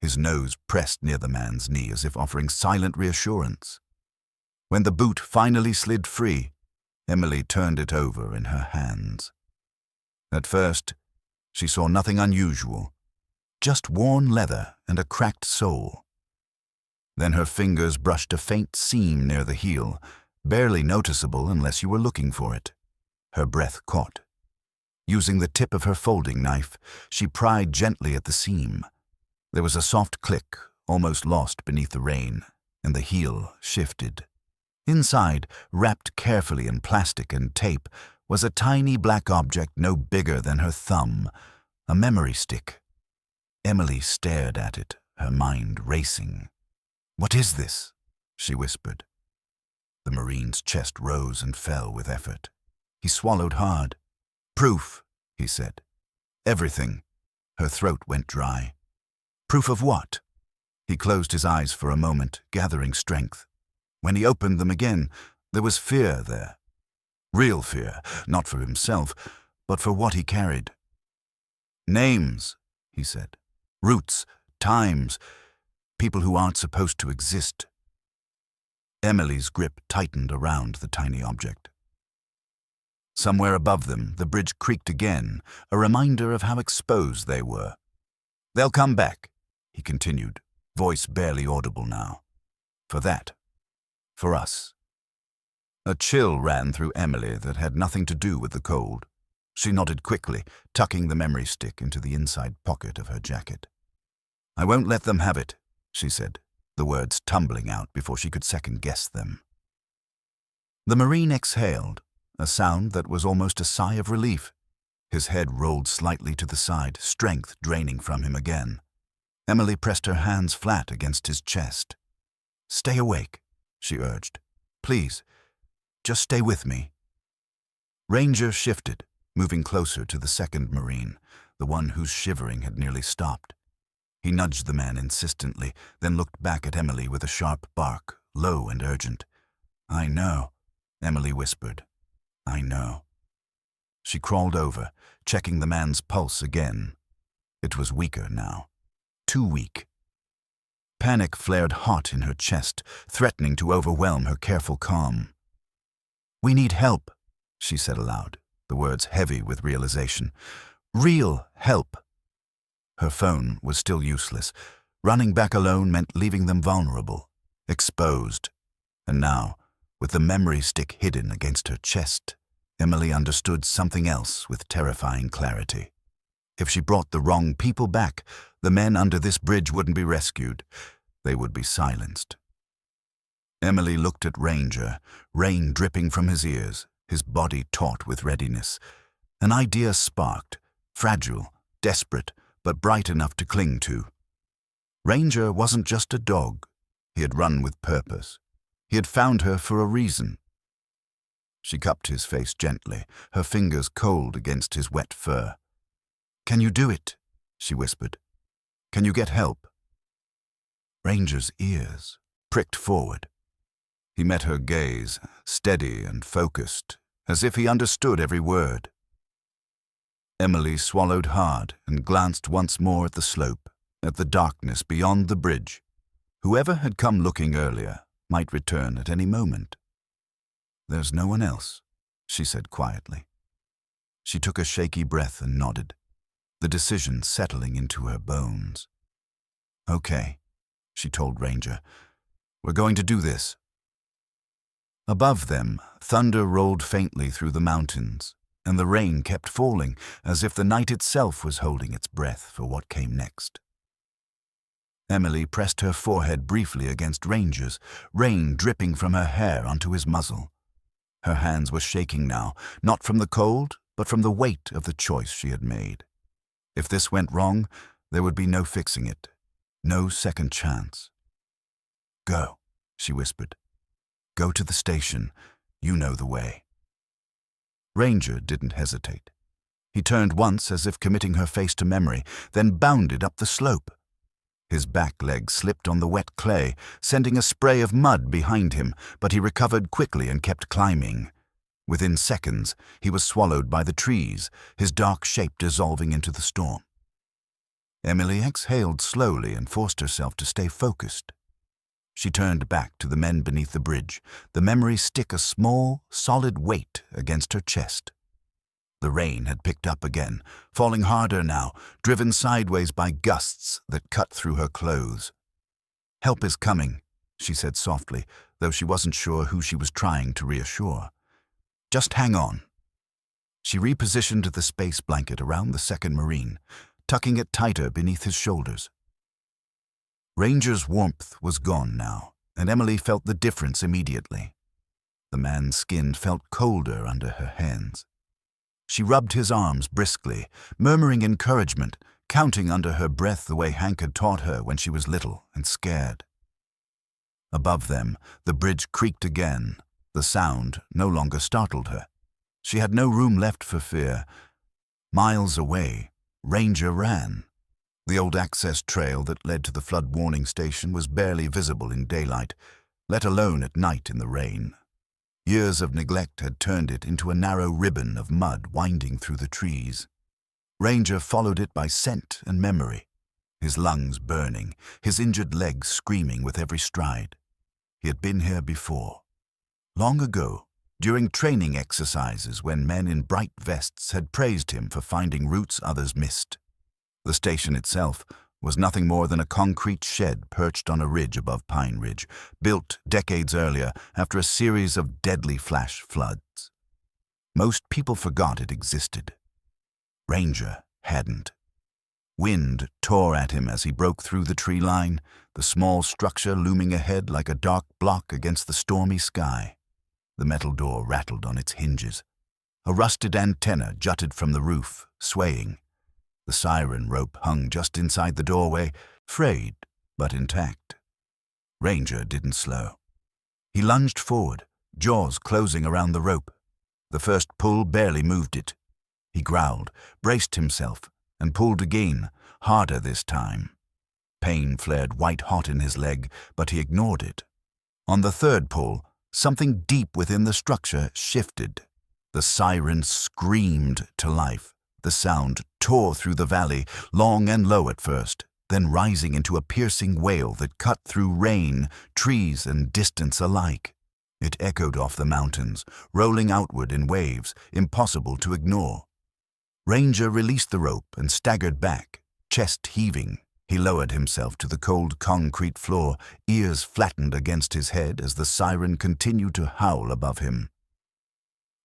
S1: his nose pressed near the man's knee as if offering silent reassurance. When the boot finally slid free, Emily turned it over in her hands. At first, she saw nothing unusual, just worn leather and a cracked sole. Then her fingers brushed a faint seam near the heel, barely noticeable unless you were looking for it. Her breath caught. Using the tip of her folding knife, she pried gently at the seam. There was a soft click, almost lost beneath the rain, and the heel shifted. Inside, wrapped carefully in plastic and tape, was a tiny black object no bigger than her thumb, a memory stick. Emily stared at it, her mind racing. "What is this?" she whispered. The Marine's chest rose and fell with effort. He swallowed hard. "Proof," he said. "Everything." Her throat went dry. "Proof of what?" He closed his eyes for a moment, gathering strength. When he opened them again, there was fear there. Real fear, not for himself, but for what he carried. "Names," he said. "Roots, times, people who aren't supposed to exist." Emily's grip tightened around the tiny object. Somewhere above them, the bridge creaked again, a reminder of how exposed they were. "They'll come back," he continued, voice barely audible now. "For that. For us." A chill ran through Emily that had nothing to do with the cold. She nodded quickly, tucking the memory stick into the inside pocket of her jacket. "I won't let them have it," she said, the words tumbling out before she could second-guess them. The Marine exhaled, a sound that was almost a sigh of relief. His head rolled slightly to the side, strength draining from him again. Emily pressed her hands flat against his chest. "Stay awake," she urged. "Please, just stay with me." Ranger shifted, moving closer to the second Marine, the one whose shivering had nearly stopped. He nudged the man insistently, then looked back at Emily with a sharp bark, low and urgent. "I know," Emily whispered. "I know." She crawled over, checking the man's pulse again. It was weaker now. Too weak. Panic flared hot in her chest, threatening to overwhelm her careful calm. "We need help," she said aloud, the words heavy with realization. "Real help." Her phone was still useless. Running back alone meant leaving them vulnerable, exposed. And now, with the memory stick hidden against her chest, Emily understood something else with terrifying clarity. If she brought the wrong people back, the men under this bridge wouldn't be rescued. They would be silenced. Emily looked at Ranger, rain dripping from his ears, his body taut with readiness. An idea sparked, fragile, desperate, but bright enough to cling to. Ranger wasn't just a dog. He had run with purpose. He had found her for a reason. She cupped his face gently, her fingers cold against his wet fur. "Can you do it?" she whispered. "Can you get help?" Ranger's ears pricked forward. He met her gaze, steady and focused, as if he understood every word. Emily swallowed hard and glanced once more at the slope, at the darkness beyond the bridge. Whoever had come looking earlier might return at any moment. "There's no one else," she said quietly. She took a shaky breath and nodded, the decision settling into her bones. "Okay," she told Ranger. "We're going to do this." Above them, thunder rolled faintly through the mountains, and the rain kept falling, as if the night itself was holding its breath for what came next. Emily pressed her forehead briefly against Ranger's, rain dripping from her hair onto his muzzle. Her hands were shaking now, not from the cold, but from the weight of the choice she had made. If this went wrong, there would be no fixing it, no second chance. "Go," she whispered. "Go to the station. You know the way." Ranger didn't hesitate. He turned once as if committing her face to memory, then bounded up the slope. His back leg slipped on the wet clay, sending a spray of mud behind him, but he recovered quickly and kept climbing. Within seconds, he was swallowed by the trees, his dark shape dissolving into the storm. Emily exhaled slowly and forced herself to stay focused. She turned back to the men beneath the bridge, the memory stick a small, solid weight against her chest. The rain had picked up again, falling harder now, driven sideways by gusts that cut through her clothes. "Help is coming," she said softly, though she wasn't sure who she was trying to reassure. "Just hang on." She repositioned the space blanket around the second Marine, tucking it tighter beneath his shoulders. Ranger's warmth was gone now, and Emily felt the difference immediately. The man's skin felt colder under her hands. She rubbed his arms briskly, murmuring encouragement, counting under her breath the way Hank had taught her when she was little and scared. Above them, the bridge creaked again. The sound no longer startled her. She had no room left for fear. Miles away, Ranger ran. The old access trail that led to the flood warning station was barely visible in daylight, let alone at night in the rain. Years of neglect had turned it into a narrow ribbon of mud winding through the trees. Ranger followed it by scent and memory, his lungs burning, his injured legs screaming with every stride. He had been here before. Long ago, during training exercises when men in bright vests had praised him for finding routes others missed. The station itself was nothing more than a concrete shed perched on a ridge above Pine Ridge, built decades earlier after a series of deadly flash floods. Most people forgot it existed. Ranger hadn't. Wind tore at him as he broke through the tree line, the small structure looming ahead like a dark block against the stormy sky. The metal door rattled on its hinges. A rusted antenna jutted from the roof, swaying. The siren rope hung just inside the doorway, frayed but intact. Ranger didn't slow. He lunged forward, jaws closing around the rope. The first pull barely moved it. He growled, braced himself, and pulled again, harder this time. Pain flared white-hot in his leg, but he ignored it. On the third pull, something deep within the structure shifted. The siren screamed to life. The sound tore through the valley, long and low at first, then rising into a piercing wail that cut through rain, trees, and distance alike. It echoed off the mountains, rolling outward in waves, impossible to ignore. Ranger released the rope and staggered back, chest heaving. He lowered himself to the cold concrete floor, ears flattened against his head as the siren continued to howl above him.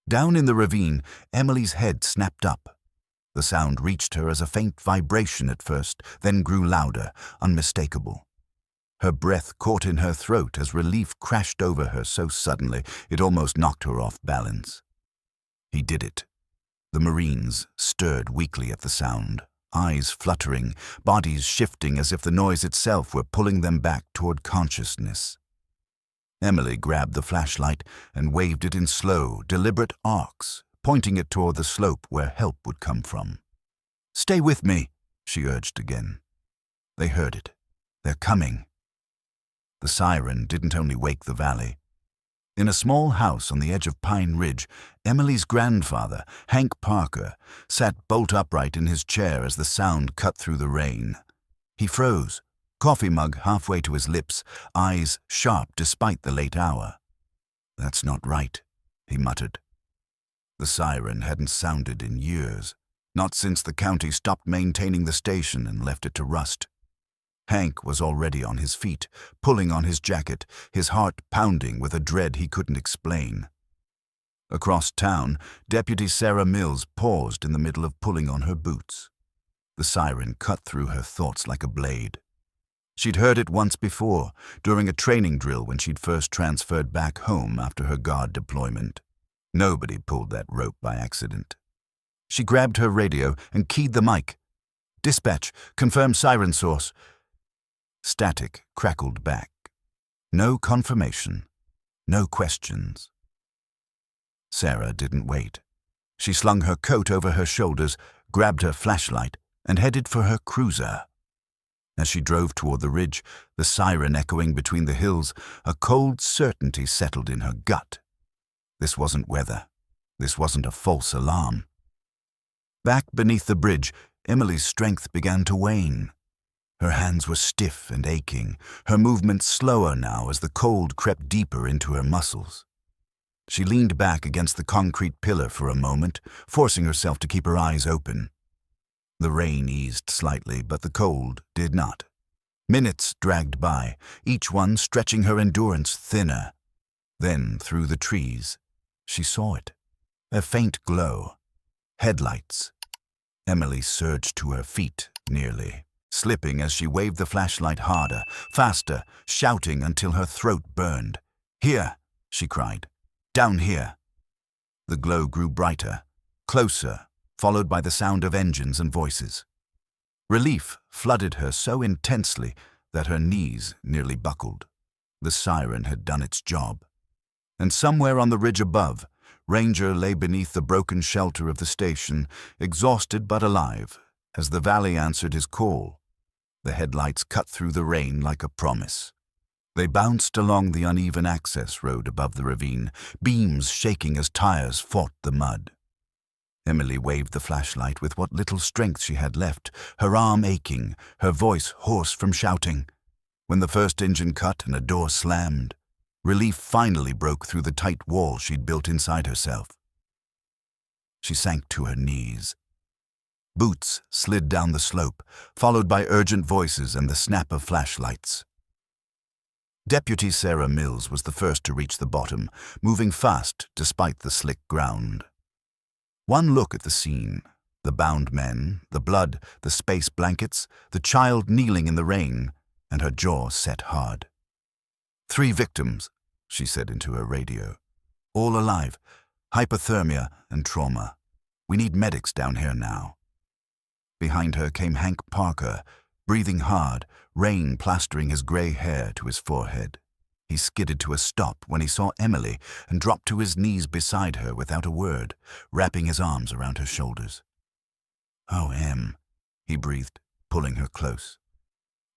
S1: Down in the ravine, Emily's head snapped up. The sound reached her as a faint vibration at first, then grew louder, unmistakable. Her breath caught in her throat as relief crashed over her so suddenly it almost knocked her off balance. He did it. The Marines stirred weakly at the sound, eyes fluttering, bodies shifting as if the noise itself were pulling them back toward consciousness. Emily grabbed the flashlight and waved it in slow, deliberate arcs, pointing it toward the slope where help would come from. "Stay with me," she urged again. They heard it. "They're coming." The siren didn't only wake the valley. In a small house on the edge of Pine Ridge, Emily's grandfather, Hank Parker, sat bolt upright in his chair as the sound cut through the rain. He froze, coffee mug halfway to his lips, eyes sharp despite the late hour. "That's not right," he muttered. The siren hadn't sounded in years, not since the county stopped maintaining the station and left it to rust. Hank was already on his feet, pulling on his jacket, his heart pounding with a dread he couldn't explain. Across town, Deputy Sarah Mills paused in the middle of pulling on her boots. The siren cut through her thoughts like a blade. She'd heard it once before, during a training drill when she'd first transferred back home after her guard deployment. Nobody pulled that rope by accident. She grabbed her radio and keyed the mic. "Dispatch, confirm siren source." Static crackled back. No confirmation, no questions. Sarah didn't wait. She slung her coat over her shoulders, grabbed her flashlight, and headed for her cruiser. As she drove toward the ridge, the siren echoing between the hills, a cold certainty settled in her gut. This wasn't weather. This wasn't a false alarm. Back beneath the bridge, Emily's strength began to wane. Her hands were stiff and aching, her movements slower now as the cold crept deeper into her muscles. She leaned back against the concrete pillar for a moment, forcing herself to keep her eyes open. The rain eased slightly, but the cold did not. Minutes dragged by, each one stretching her endurance thinner. Then, through the trees, she saw it. A faint glow. Headlights. Emily surged to her feet, nearly slipping as she waved the flashlight harder, faster, shouting until her throat burned. "Here," she cried. "Down here." The glow grew brighter, closer, followed by the sound of engines and voices. Relief flooded her so intensely that her knees nearly buckled. The siren had done its job. And somewhere on the ridge above, Ranger lay beneath the broken shelter of the station, exhausted but alive, as the valley answered his call. The headlights cut through the rain like a promise. They bounced along the uneven access road above the ravine, beams shaking as tires fought the mud. Emily waved the flashlight with what little strength she had left, her arm aching, her voice hoarse from shouting. When the first engine cut and a door slammed, relief finally broke through the tight wall she'd built inside herself. She sank to her knees. Boots slid down the slope, followed by urgent voices and the snap of flashlights. Deputy Sarah Mills was the first to reach the bottom, moving fast despite the slick ground. One look at the scene, the bound men, the blood, the space blankets, the child kneeling in the rain, and her jaw set hard. 3 victims, she said into her radio. All alive, hypothermia and trauma. We need medics down here now. Behind her came Hank Parker, breathing hard, rain plastering his gray hair to his forehead. He skidded to a stop when he saw Emily and dropped to his knees beside her without a word, wrapping his arms around her shoulders. "Oh, Em," he breathed, pulling her close.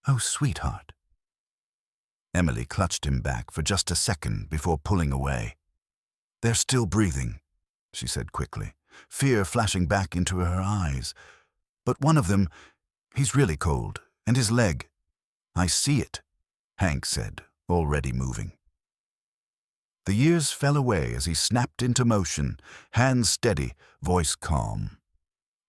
S1: "Oh, sweetheart." Emily clutched him back for just a second before pulling away. "They're still breathing," she said quickly, fear flashing back into her eyes. "But one of them, he's really cold, and his leg." "I see it," Hank said, already moving. The years fell away as he snapped into motion, hands steady, voice calm.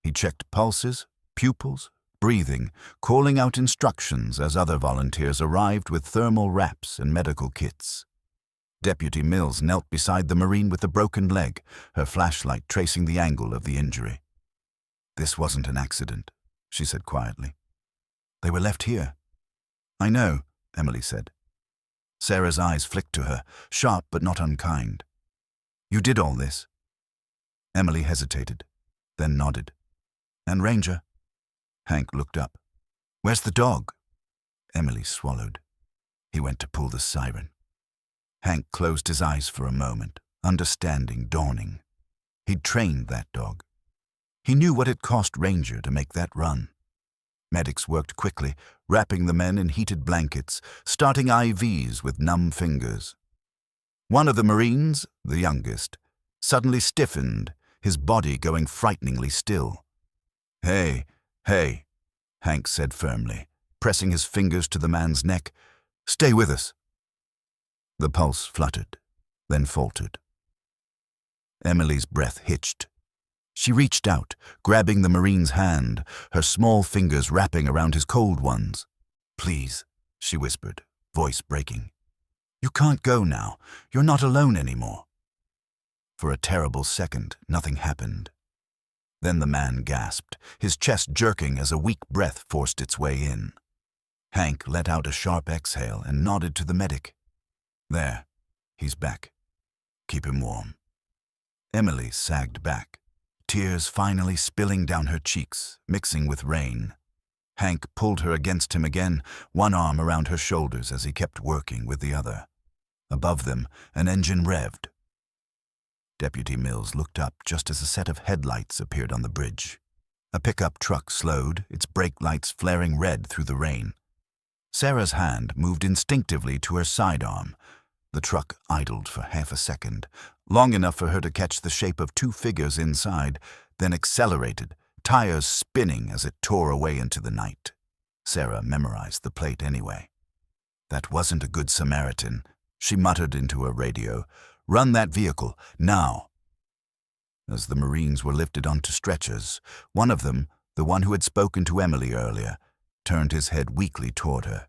S1: He checked pulses, pupils, breathing, calling out instructions as other volunteers arrived with thermal wraps and medical kits. Deputy Mills knelt beside the Marine with the broken leg, her flashlight tracing the angle of the injury. "This wasn't an accident," she said quietly. "They were left here." "I know," Emily said. Sarah's eyes flicked to her, sharp but not unkind. "You did all this?" Emily hesitated, then nodded. "And Ranger?" Hank looked up. "Where's the dog?" Emily swallowed. He went to pull the siren. Hank closed his eyes for a moment, understanding dawning. He'd trained that dog. He knew what it cost Ranger to make that run. Medics worked quickly, wrapping the men in heated blankets, starting IVs with numb fingers. One of the Marines, the youngest, suddenly stiffened, his body going frighteningly still. Hey," Hank said firmly, pressing his fingers to the man's neck. "Stay with us." The pulse fluttered, then faltered. Emily's breath hitched. She reached out, grabbing the Marine's hand, her small fingers wrapping around his cold ones. "Please," she whispered, voice breaking. "You can't go now. You're not alone anymore." For a terrible second, nothing happened. Then the man gasped, his chest jerking as a weak breath forced its way in. Hank let out a sharp exhale and nodded to the medic. "There, he's back. Keep him warm." Emily sagged back, tears finally spilling down her cheeks, mixing with rain. Hank pulled her against him again, one arm around her shoulders as he kept working with the other. Above them, an engine revved. Deputy Mills looked up just as a set of headlights appeared on the bridge. A pickup truck slowed, its brake lights flaring red through the rain. Sarah's hand moved instinctively to her sidearm. The truck idled for half a second, long enough for her to catch the shape of 2 figures inside, then accelerated, tires spinning as it tore away into the night. Sarah memorized the plate anyway. "That wasn't a good Samaritan," she muttered into her radio. "Run that vehicle, now." As the Marines were lifted onto stretchers, one of them, the one who had spoken to Emily earlier, turned his head weakly toward her.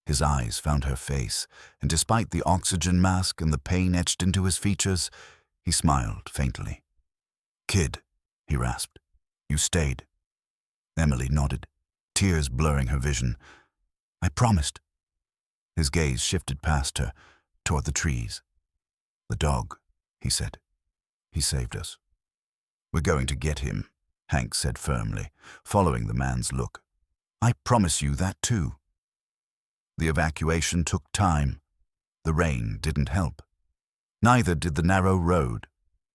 S1: His eyes found her face, and despite the oxygen mask and the pain etched into his features, he smiled faintly. "Kid," he rasped. "You stayed." Emily nodded, tears blurring her vision. "I promised." His gaze shifted past her, toward the trees. "The dog," he said. "He saved us." "We're going to get him," Hank said firmly, following the man's look. "I promise you that too." The evacuation took time. The rain didn't help. Neither did the narrow road.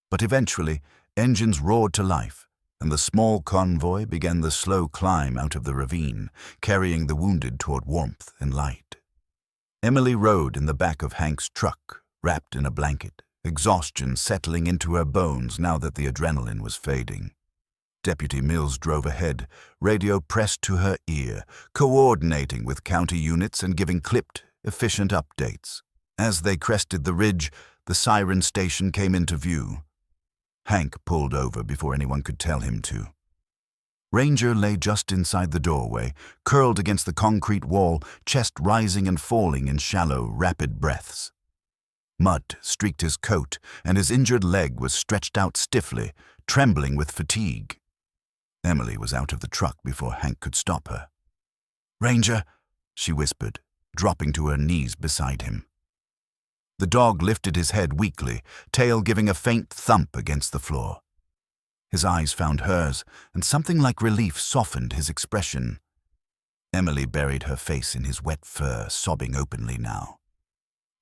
S1: But eventually, engines roared to life, and the small convoy began the slow climb out of the ravine, carrying the wounded toward warmth and light. Emily rode in the back of Hank's truck, wrapped in a blanket, exhaustion settling into her bones now that the adrenaline was fading. Deputy Mills drove ahead, radio pressed to her ear, coordinating with county units and giving clipped, efficient updates. As they crested the ridge, the siren station came into view. Hank pulled over before anyone could tell him to. Ranger lay just inside the doorway, curled against the concrete wall, chest rising and falling in shallow, rapid breaths. Mud streaked his coat, and his injured leg was stretched out stiffly, trembling with fatigue. Emily was out of the truck before Hank could stop her. "Ranger," she whispered, dropping to her knees beside him. The dog lifted his head weakly, tail giving a faint thump against the floor. His eyes found hers, and something like relief softened his expression. Emily buried her face in his wet fur, sobbing openly now.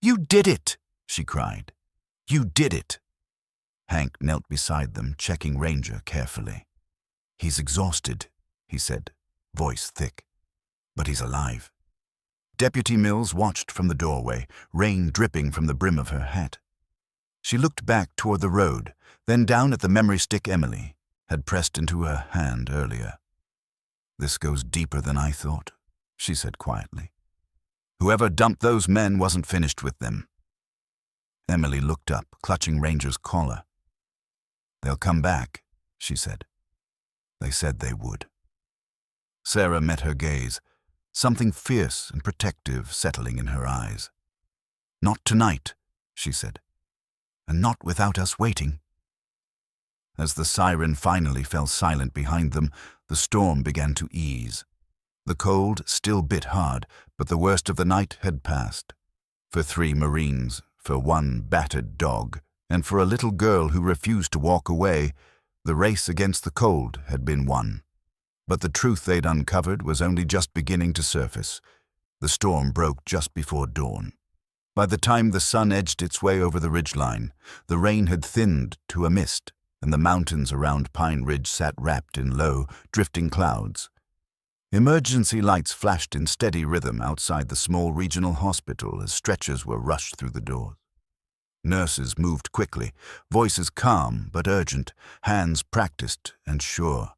S1: "You did it!" she cried. "You did it!" Hank knelt beside them, checking Ranger carefully. "He's exhausted," he said, voice thick. "But he's alive." Deputy Mills watched from the doorway, rain dripping from the brim of her hat. She looked back toward the road, then down at the memory stick Emily had pressed into her hand earlier. "This goes deeper than I thought," she said quietly. "Whoever dumped those men wasn't finished with them." Emily looked up, clutching Ranger's collar. "They'll come back," she said. "They said they would." Sarah met her gaze, something fierce and protective settling in her eyes. "Not tonight," she said, "and not without us waiting." As the siren finally fell silent behind them, the storm began to ease. The cold still bit hard, but the worst of the night had passed. For 3 Marines, for 1 battered dog, and for a little girl who refused to walk away, the race against the cold had been won. But the truth they'd uncovered was only just beginning to surface. The storm broke just before dawn. By the time the sun edged its way over the ridgeline, the rain had thinned to a mist, and the mountains around Pine Ridge sat wrapped in low, drifting clouds. Emergency lights flashed in steady rhythm outside the small regional hospital as stretchers were rushed through the doors. Nurses moved quickly, voices calm but urgent, hands practiced and sure.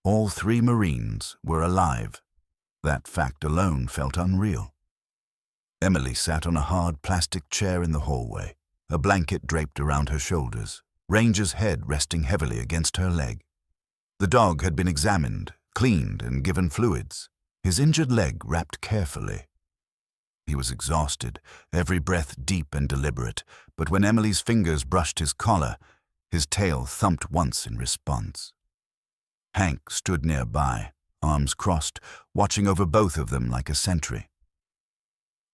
S1: All 3 Marines were alive. That fact alone felt unreal. Emily sat on a hard plastic chair in the hallway, a blanket draped around her shoulders, Ranger's head resting heavily against her leg. The dog had been examined, cleaned, and given fluids, his injured leg wrapped carefully. He was exhausted, every breath deep and deliberate, but when Emily's fingers brushed his collar, his tail thumped once in response. Hank stood nearby, arms crossed, watching over both of them like a sentry.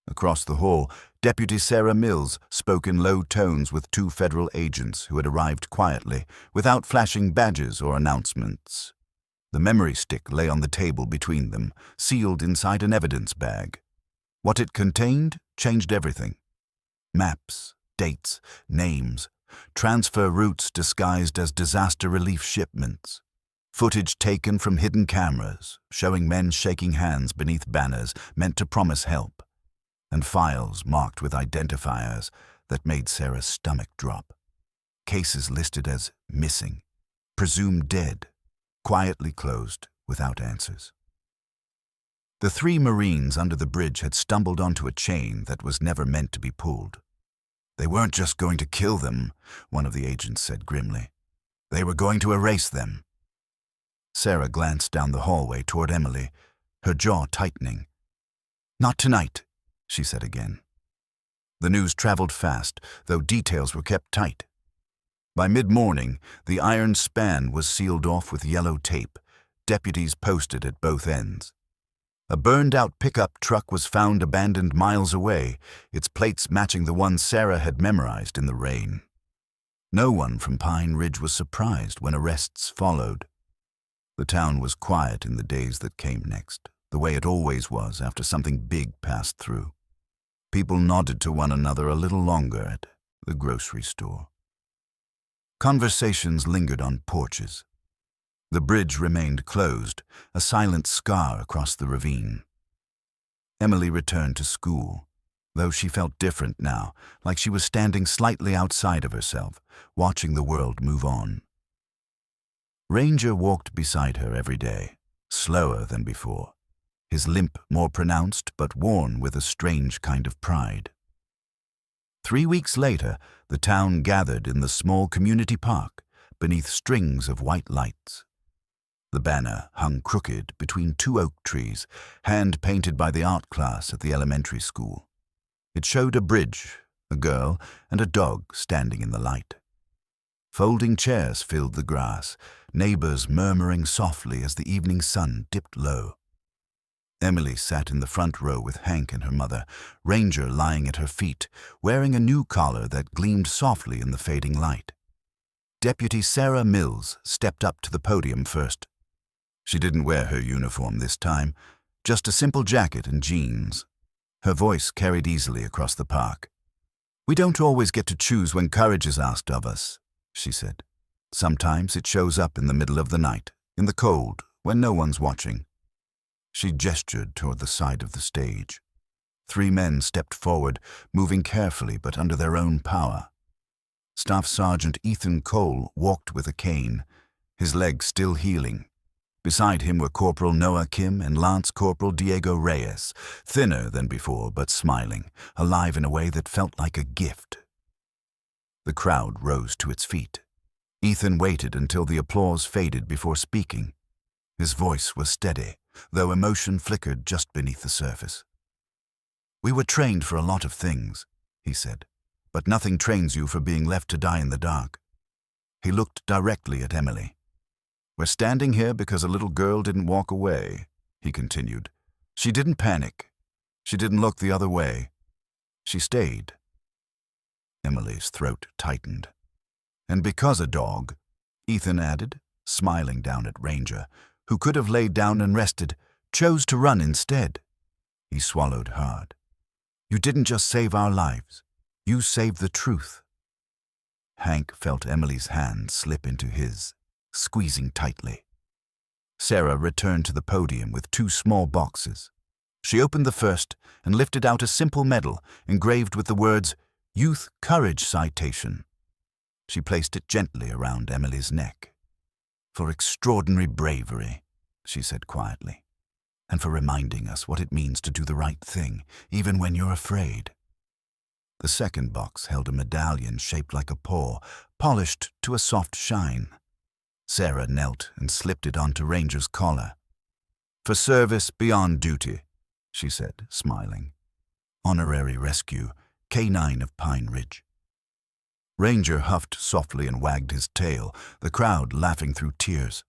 S1: Across the hall, Deputy Sarah Mills spoke in low tones with 2 federal agents who had arrived quietly, without flashing badges or announcements. The memory stick lay on the table between them, sealed inside an evidence bag. What it contained changed everything. Maps, dates, names, transfer routes disguised as disaster relief shipments. Footage taken from hidden cameras, showing men shaking hands beneath banners meant to promise help, and files marked with identifiers that made Sarah's stomach drop. Cases listed as missing, presumed dead, quietly closed without answers. The 3 Marines under the bridge had stumbled onto a chain that was never meant to be pulled. "They weren't just going to kill them," one of the agents said grimly. "They were going to erase them." Sarah glanced down the hallway toward Emily, her jaw tightening. "Not tonight," she said again. The news traveled fast, though details were kept tight. By mid-morning, the iron span was sealed off with yellow tape, deputies posted at both ends. A burned-out pickup truck was found abandoned miles away, its plates matching the one Sarah had memorized in the rain. No one from Pine Ridge was surprised when arrests followed. The town was quiet in the days that came next, the way it always was after something big passed through. People nodded to one another a little longer at the grocery store. Conversations lingered on porches. The bridge remained closed, a silent scar across the ravine. Emily returned to school, though she felt different now, like she was standing slightly outside of herself, watching the world move on. Ranger walked beside her every day, slower than before, his limp more pronounced but worn with a strange kind of pride. 3 weeks later, the town gathered in the small community park beneath strings of white lights. The banner hung crooked between 2 oak trees, hand-painted by the art class at the elementary school. It showed a bridge, a girl, and a dog standing in the light. Folding chairs filled the grass, neighbors murmuring softly as the evening sun dipped low. Emily sat in the front row with Hank and her mother, Ranger lying at her feet, wearing a new collar that gleamed softly in the fading light. Deputy Sarah Mills stepped up to the podium first. She didn't wear her uniform this time, just a simple jacket and jeans. Her voice carried easily across the park. "We don't always get to choose when courage is asked of us," she said. "Sometimes it shows up in the middle of the night, in the cold, when no one's watching." She gestured toward the side of the stage. 3 men stepped forward, moving carefully but under their own power. Staff Sergeant Ethan Cole walked with a cane, his leg still healing. Beside him were Corporal Noah Kim and Lance Corporal Diego Reyes, thinner than before but smiling, alive in a way that felt like a gift. The crowd rose to its feet. Ethan waited until the applause faded before speaking. His voice was steady, though emotion flickered just beneath the surface. "We were trained for a lot of things," he said, "but nothing trains you for being left to die in the dark." He looked directly at Emily. "We're standing here because a little girl didn't walk away," he continued. "She didn't panic. She didn't look the other way. She stayed." Emily's throat tightened. "And because a dog," Ethan added, smiling down at Ranger, who could have laid down and rested, chose to run instead. He swallowed hard. "You didn't just save our lives. You saved the truth." Hank felt Emily's hand slip into his, squeezing tightly. Sarah returned to the podium with 2 small boxes. She opened the first and lifted out a simple medal engraved with the words, "Youth Courage Citation." She placed it gently around Emily's neck. "For extraordinary bravery," she said quietly, "and for reminding us what it means to do the right thing, even when you're afraid." The second box held a medallion shaped like a paw, polished to a soft shine. Sarah knelt and slipped it onto Ranger's collar. "For service beyond duty," she said, smiling. "Honorary Rescue, K9 of Pine Ridge." Ranger huffed softly and wagged his tail, the crowd laughing through tears.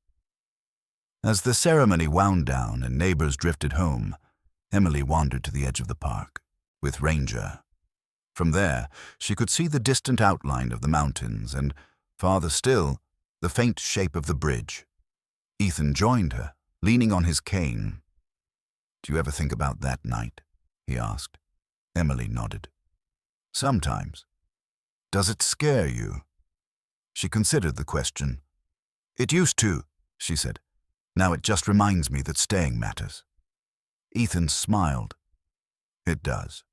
S1: As the ceremony wound down and neighbors drifted home, Emily wandered to the edge of the park, with Ranger. From there, she could see the distant outline of the mountains and, farther still, the faint shape of the bridge. Ethan joined her, leaning on his cane. "Do you ever think about that night?" he asked. Emily nodded. "Sometimes." "Does it scare you?" She considered the question. "It used to," she said. "Now it just reminds me that staying matters." Ethan smiled. "It does."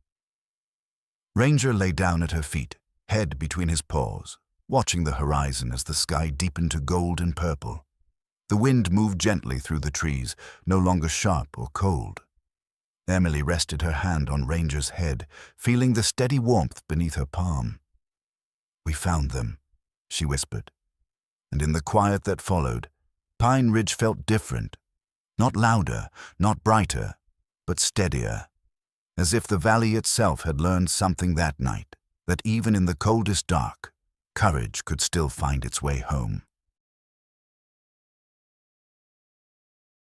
S1: Ranger lay down at her feet, head between his paws, watching the horizon as the sky deepened to gold and purple. The wind moved gently through the trees, no longer sharp or cold. Emily rested her hand on Ranger's head, feeling the steady warmth beneath her palm. "We found them," she whispered. And in the quiet that followed, Pine Ridge felt different. Not louder, not brighter, but steadier. As if the valley itself had learned something that night, that even in the coldest dark, Courage could still find its way home.